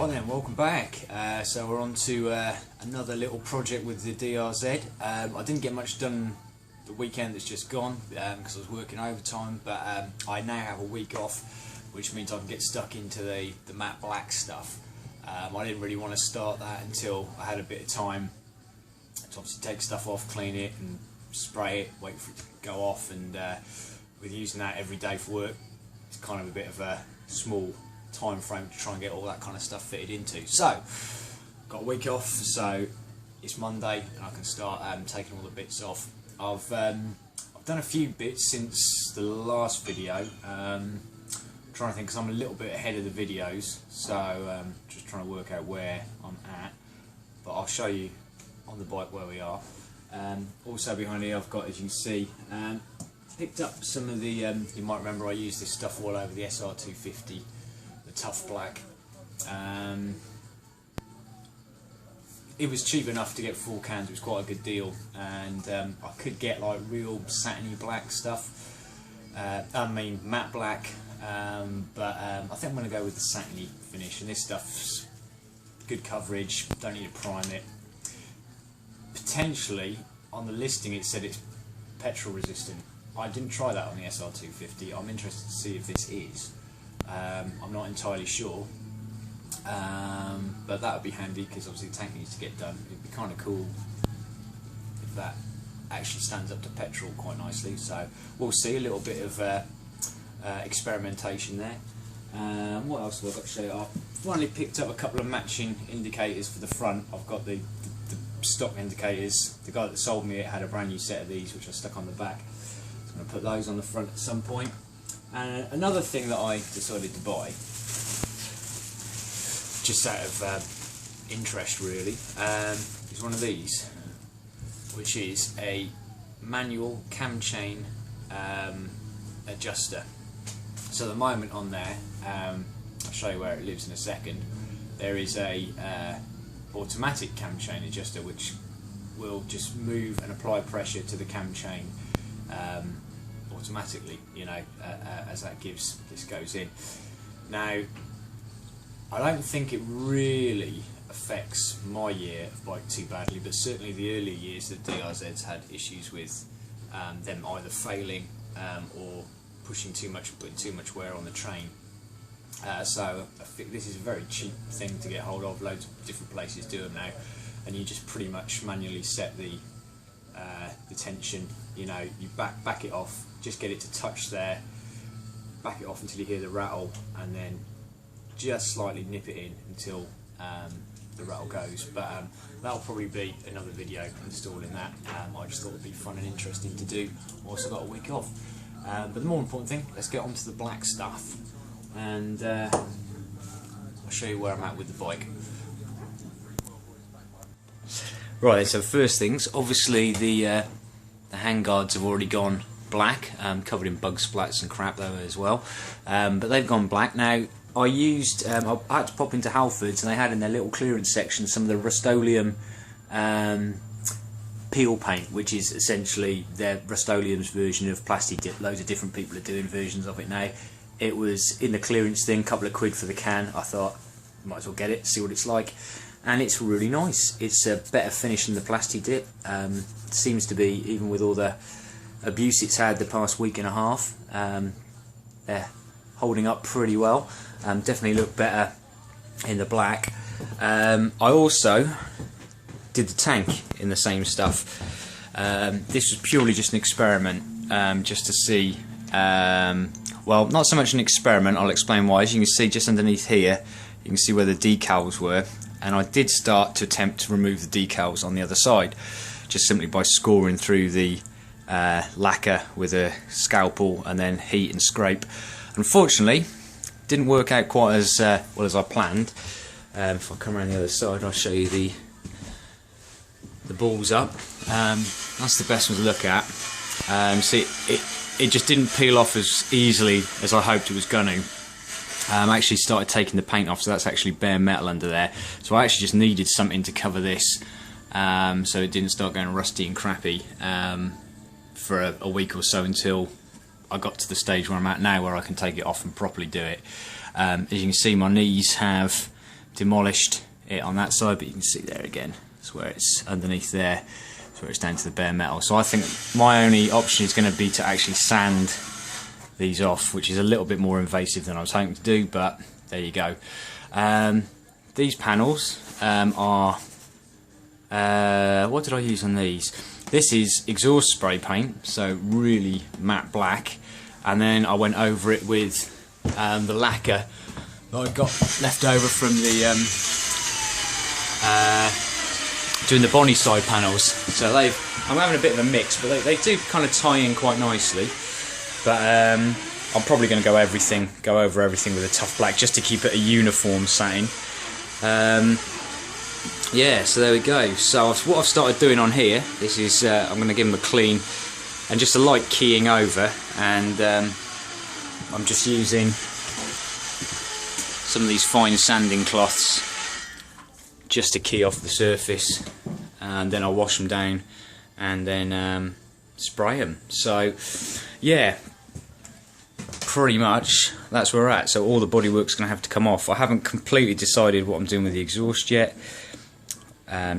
Right then, welcome back. So we're on to another little project with the DRZ. I didn't get much done the weekend that's just gone because I was working overtime, but I now have a week off, which means I can get stuck into the matte black stuff. I didn't really want to start that until I had a bit of time to obviously take stuff off, clean it and spray it, wait for it to go off, and with using that every day for work, it's kind of a bit of a small time frame to try and get all that kind of stuff fitted into. So got a week off, so it's Monday and I can start taking all the bits off. I've done a few bits since the last video. I'm trying to think because I'm a little bit ahead of the videos, so just trying to work out where I'm at, but I'll show you on the bike where we are. Also behind here I've got, as you can see, picked up some of the, you might remember I used this stuff all over the SR250, the tough black. It was cheap enough to get 4 cans, it was quite a good deal, and I could get like real satiny black stuff, I mean matte black, but I think I'm going to go with the satiny finish, and this stuff's good coverage, don't need to prime it. Potentially on the listing it said it's petrol resistant. I didn't try that on the SR250. I'm interested to see if this is. I'm not entirely sure, but that would be handy because obviously the tank needs to get done. It'd be kind of cool if that actually stands up to petrol quite nicely, so we'll see. A little bit of experimentation there. What else have I got to show you? I've finally picked up a couple of matching indicators for the front. I've got the stock indicators. The guy that sold me it had a brand new set of these which I stuck on the back. I'm going to put those on the front at some point. And another thing that I decided to buy, just out of interest really, is one of these, which is a manual cam chain adjuster. So at the moment on there, I'll show you where it lives in a second, there is a automatic cam chain adjuster which will just move and apply pressure to the cam chain automatically, you know, as this goes in. Now, I don't think it really affects my year of bike too badly, but certainly the earlier years that DRZ's had issues with them either failing or putting too much wear on the train. So I think this is a very cheap thing to get hold of. Loads of different places do them now, and you just pretty much manually set the tension. You know, you back it off, just get it to touch there, back it off until you hear the rattle, and then just slightly nip it in until the rattle goes. But that'll probably be another video installing that. I just thought it'd be fun and interesting to do. Also got a week off. But the more important thing, let's get on to the black stuff, and I'll show you where I'm at with the bike. Right, so first things, obviously the handguards have already gone black, covered in bug splats and crap though as well, but they've gone black. Now I used, I had to pop into Halfords and they had in their little clearance section some of the Rust-Oleum peel paint, which is essentially their Rust-Oleum's version of Plasti Dip. Loads of different people are doing versions of it now. It was in the clearance thing, couple of quid for the can. I thought, might as well get it, see what it's like. And it's really nice. It's a better finish than the Plasti Dip. Seems to be, even with all the abuse it's had the past week and a half, they're holding up pretty well. Definitely look better in the black. I also did the tank in the same stuff. This was purely just an experiment, just to see, well, not so much an experiment, I'll explain why. As you can see just underneath here, you can see where the decals were, and I did start to attempt to remove the decals on the other side, just simply by scoring through the lacquer with a scalpel and then heat and scrape. Unfortunately, didn't work out quite as well as I planned. If I come around the other side, I'll show you the balls up. That's the best one to look at. See, it just didn't peel off as easily as I hoped it was going to. I actually started taking the paint off, so that's actually bare metal under there. So I actually just needed something to cover this, so it didn't start going rusty and crappy for a week or so, until I got to the stage where I'm at now, where I can take it off and properly do it. As you can see, my knees have demolished it on that side, but you can see there again, that's where it's underneath there, that's where it's down to the bare metal. So I think my only option is going to be to actually sand these off, which is a little bit more invasive than I was hoping to do, but there you go. These panels are, what did I use on these? This is exhaust spray paint, so really matte black, and then I went over it with the lacquer that I got left over from the doing the Bonnie side panels. So I'm having a bit of a mix, but they do kind of tie in quite nicely. But I'm probably going to go over everything with a tough black just to keep it a uniform satin. Yeah, so there we go. So what I've started doing on here, this is I'm going to give them a clean and just a light keying over, and I'm just using some of these fine sanding cloths just to key off the surface, and then I'll wash them down and then spray them. So yeah, pretty much that's where we're at. So all the bodywork's going to have to come off. I haven't completely decided what I'm doing with the exhaust yet.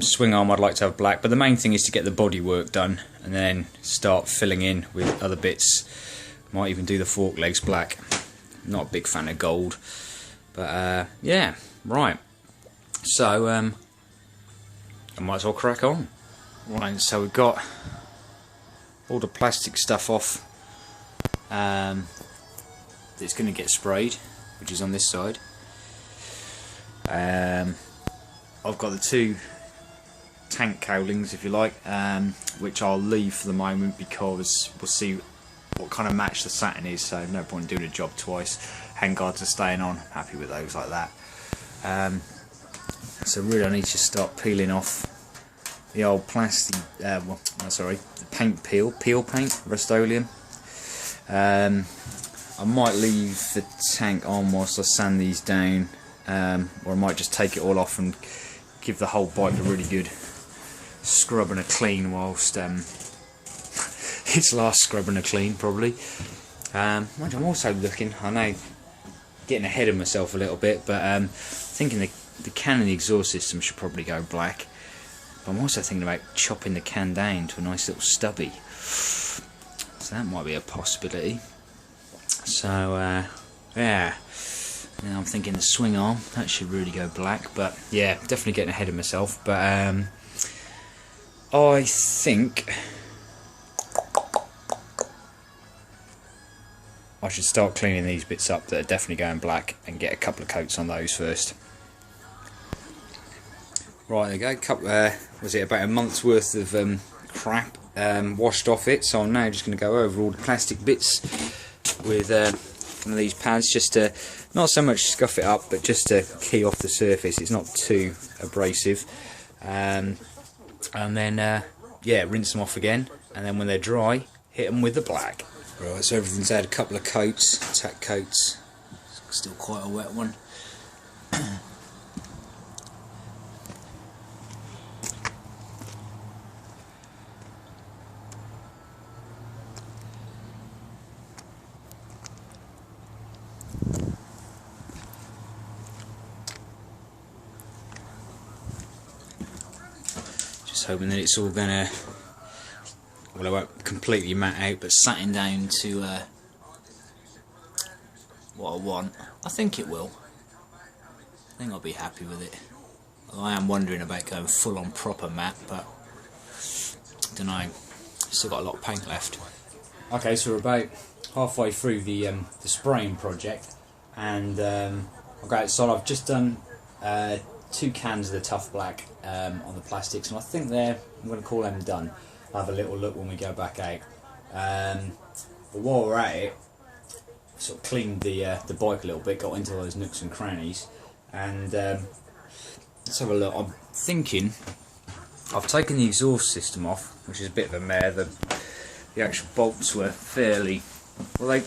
Swing arm I'd like to have black, but the main thing is to get the bodywork done and then start filling in with other bits. Might even do the fork legs black. Not a big fan of gold, but yeah, right. So I might as well crack on. Right, so we've got all the plastic stuff off. It's going to get sprayed, which is on this side. I've got the two tank cowlings, if you like, which I'll leave for the moment because we'll see what kind of match the satin is, so no point in doing a job twice. Handguards are staying on, happy with those like that. So really I need to start peeling off the old plastic, the paint peel paint, Rust-Oleum. I might leave the tank on whilst I sand these down, or I might just take it all off and give the whole bike a really good scrub and a clean whilst it's last scrub and a clean probably. I'm also looking, I know, getting ahead of myself a little bit, but thinking the can and the exhaust system should probably go black. But I'm also thinking about chopping the can down to a nice little stubby, so that might be a possibility. So yeah, now I'm thinking the swing arm, that should really go black, but yeah, definitely getting ahead of myself. But I think I should start cleaning these bits up that are definitely going black and get a couple of coats on those first. Right, there you go. Was it about a month's worth of crap washed off it, so I'm now just going to go over all the plastic bits with one of these pads, just to not so much scuff it up, but just to key off the surface. It's not too abrasive, and then yeah, rinse them off again, and then when they're dry, hit them with the black. Right, so everything's had a couple of coats, tack coats. Still quite a wet one. Just hoping that it's all gonna, well, I won't completely matte out, but satin down to what I want. I think it will. I think I'll be happy with it. Although I am wondering about going full on proper matte, but I don't know. Still got a lot of paint left. Okay, so we're about halfway through the spraying project, and okay, so I've just done 2 cans of the tough black on the plastics, and I think I'm going to call them done. I'll have a little look when we go back out. But while we're at it, sort of cleaned the bike a little bit, got into all those nooks and crannies, and let's have a look. I'm thinking I've taken the exhaust system off, which is a bit of a mare. The actual bolts were fairly, well,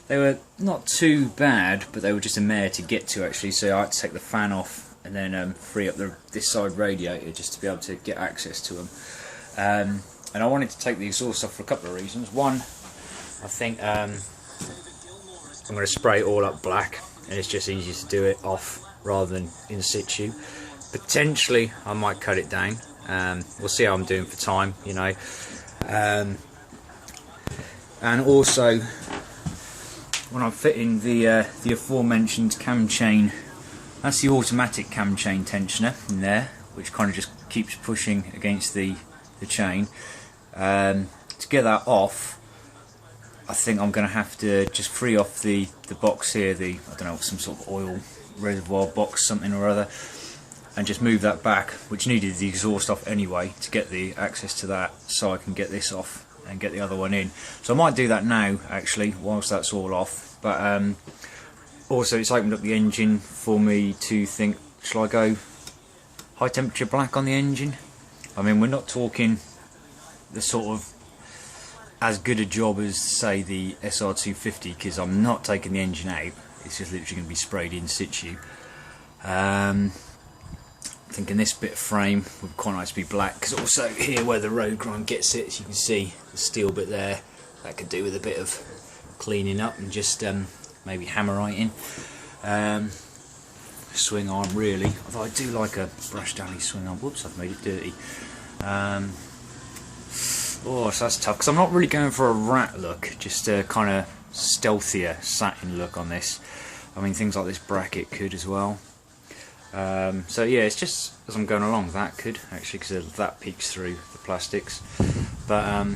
they were not too bad, but they were just a mare to get to actually. So I had to take the fan off and then free up this side radiator just to be able to get access to them. And I wanted to take the exhaust off for a couple of reasons. One, I think I'm going to spray it all up black, and it's just easier to do it off rather than in situ. Potentially I might cut it down. We'll see how I'm doing for time, you know. And also, when I'm fitting the aforementioned cam chain, that's the automatic cam chain tensioner in there, which kind of just keeps pushing against the chain. To get that off, I think I'm going to have to just free off the box here, I don't know, some sort of oil reservoir box, something or other, and just move that back, which needed the exhaust off anyway, to get the access to that, so I can get this off and get the other one in. So I might do that now, actually, whilst that's all off. But also it's opened up the engine for me to think, shall I go high temperature black on the engine? I mean, we're not talking the sort of as good a job as, say, the SR250, because I'm not taking the engine out, it's just literally going to be sprayed in situ. Thinking this bit of frame would quite nice to be black, because also here where the road grind gets it, as you can see, the steel bit there, that could do with a bit of cleaning up and just maybe hammerwriting. Swing arm really, although I do like a brushed alley swing arm. Whoops, I've made it dirty. Oh, so that's tough, because I'm not really going for a rat look, just a kind of stealthier satin look on this. I mean, things like this bracket could as well. So yeah, it's just as I'm going along, that could actually, because that peeks through the plastics. But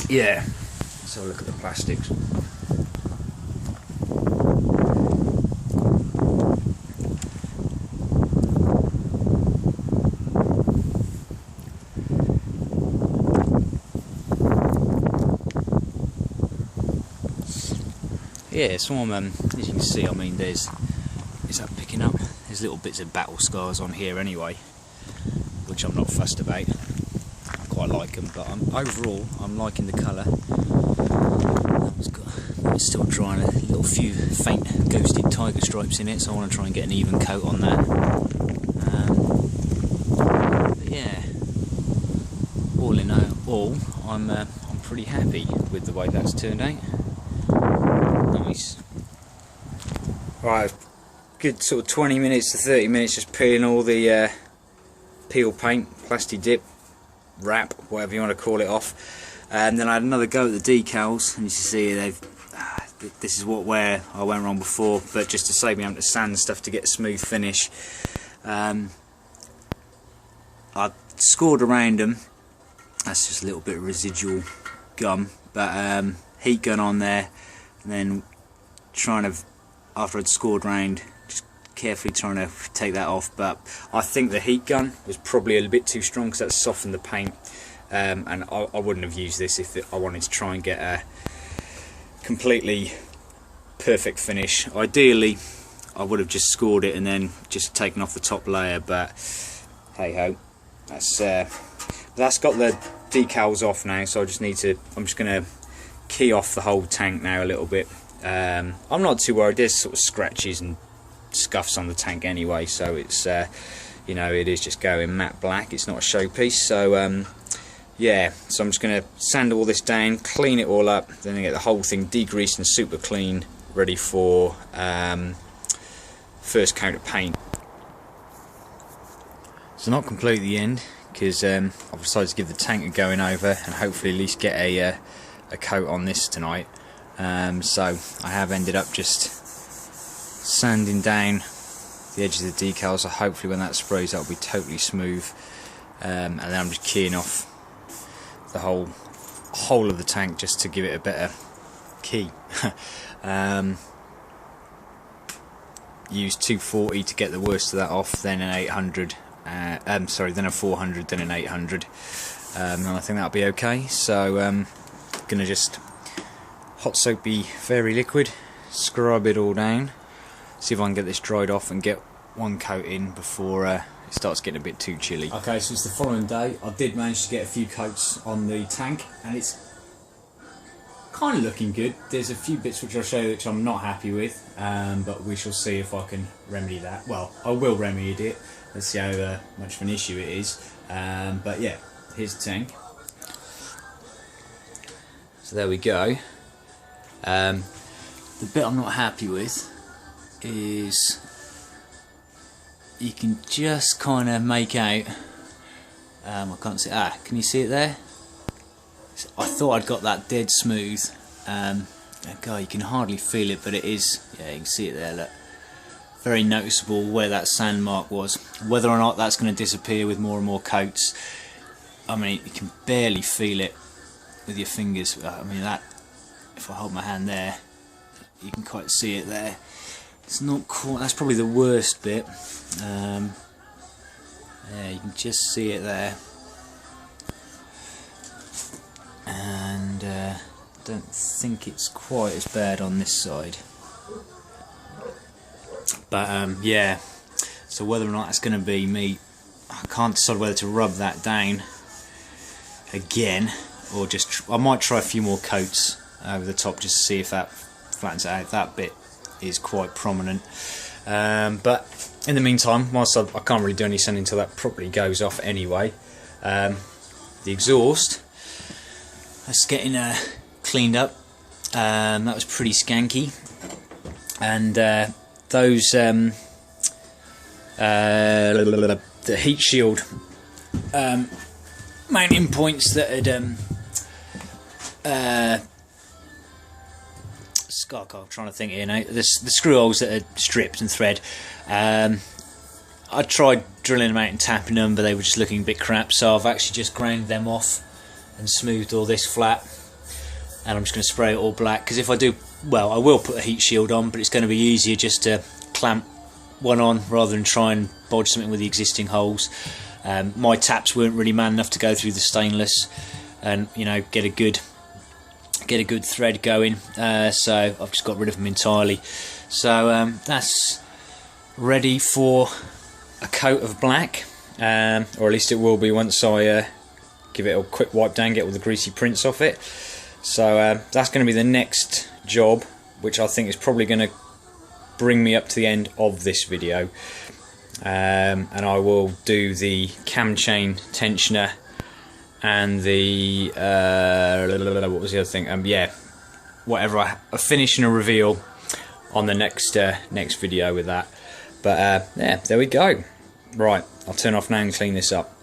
yeah, let's have a look at the plastics. Yeah, some as you can see, I mean, is that picking up? There's little bits of battle scars on here anyway, which I'm not fussed about. I quite like them, but overall I'm liking the colour. It's still drying, a little few faint ghosted tiger stripes in it, so I want to try and get an even coat on that. But yeah, all in all, I'm pretty happy with the way that's turned out. Nice. Right, good sort of 20 minutes to 30 minutes just peeling all the peel paint, plastic dip, wrap, whatever you want to call it, off. And then I had another go at the decals, and you can see this is where I went wrong before, but just to save me having to sand stuff to get a smooth finish, I scored around them. That's just a little bit of residual gum, but heat gun on there, and then trying to, after I'd scored round, just carefully trying to take that off. But I think the heat gun was probably a little bit too strong, because that softened the paint, and I wouldn't have used this if I wanted to try and get a completely perfect finish. Ideally I would have just scored it and then just taken off the top layer, but hey ho, that's got the decals off now, so I'm just going to key off the whole tank now a little bit. I'm not too worried, there's sort of scratches and scuffs on the tank anyway, so it's you know, it is just going matte black, it's not a showpiece. So yeah, so I'm just going to sand all this down, clean it all up, then I get the whole thing degreased and super clean, ready for first coat of paint. So not completely the end, because I've decided to give the tank a going over and hopefully at least get a coat on this tonight. So I have ended up just sanding down the edges of the decals, so hopefully when that sprays that will be totally smooth, and then I'm just keying off the whole of the tank just to give it a better key. Used 240 to get the worst of that off, then an 800, then a 400, then an 800, and I think that'll be okay. So gonna just hot soapy fairy liquid, scrub it all down, see if I can get this dried off and get one coat in before it starts getting a bit too chilly. Okay, so it's the following day. I did manage to get a few coats on the tank, and it's kind of looking good. There's a few bits which I'll show you which I'm not happy with, but we shall see if I can remedy that. Well, I will remedy it. Let's see how much of an issue it is. But yeah, here's the tank. So there we go. The bit I'm not happy with is you can just kind of make out, I can't see, can you see it there? I thought I'd got that dead smooth. God, you can hardly feel it, but it is, yeah, you can see it there, look. Very noticeable where that sand mark was. Whether or not that's going to disappear with more and more coats, I mean, you can barely feel it with your fingers. I mean, that, if I hold my hand there, you can quite see it there. It's not quite, that's probably the worst bit. Yeah, you can just see it there. And I don't think it's quite as bad on this side. But yeah, so whether or not that's going to be me, I can't decide whether to rub that down again or just I might try a few more coats over the top just to see if that flattens it out. That bit is quite prominent, but in the meantime, whilst I can't really do any sanding until that properly goes off anyway, the exhaust, that's getting cleaned up. That was pretty skanky, and those the heat shield mounting points that had I'm trying to think here now, the screw holes that had stripped and thread, I tried drilling them out and tapping them, but they were just looking a bit crap, so I've actually just ground them off and smoothed all this flat, and I'm just going to spray it all black, because if I do, well, I will put a heat shield on, but it's going to be easier just to clamp one on rather than try and bodge something with the existing holes. My taps weren't really man enough to go through the stainless and, you know, get a good thread going, so I've just got rid of them entirely. So that's ready for a coat of black, or at least it will be once I give it a quick wipe down, get all the greasy prints off it. So that's going to be the next job, which I think is probably going to bring me up to the end of this video, and I will do the cam chain tensioner and the what was the other thing? Yeah, whatever. A finish and a reveal on the next next video with that. But yeah, there we go. Right, I'll turn off now and clean this up.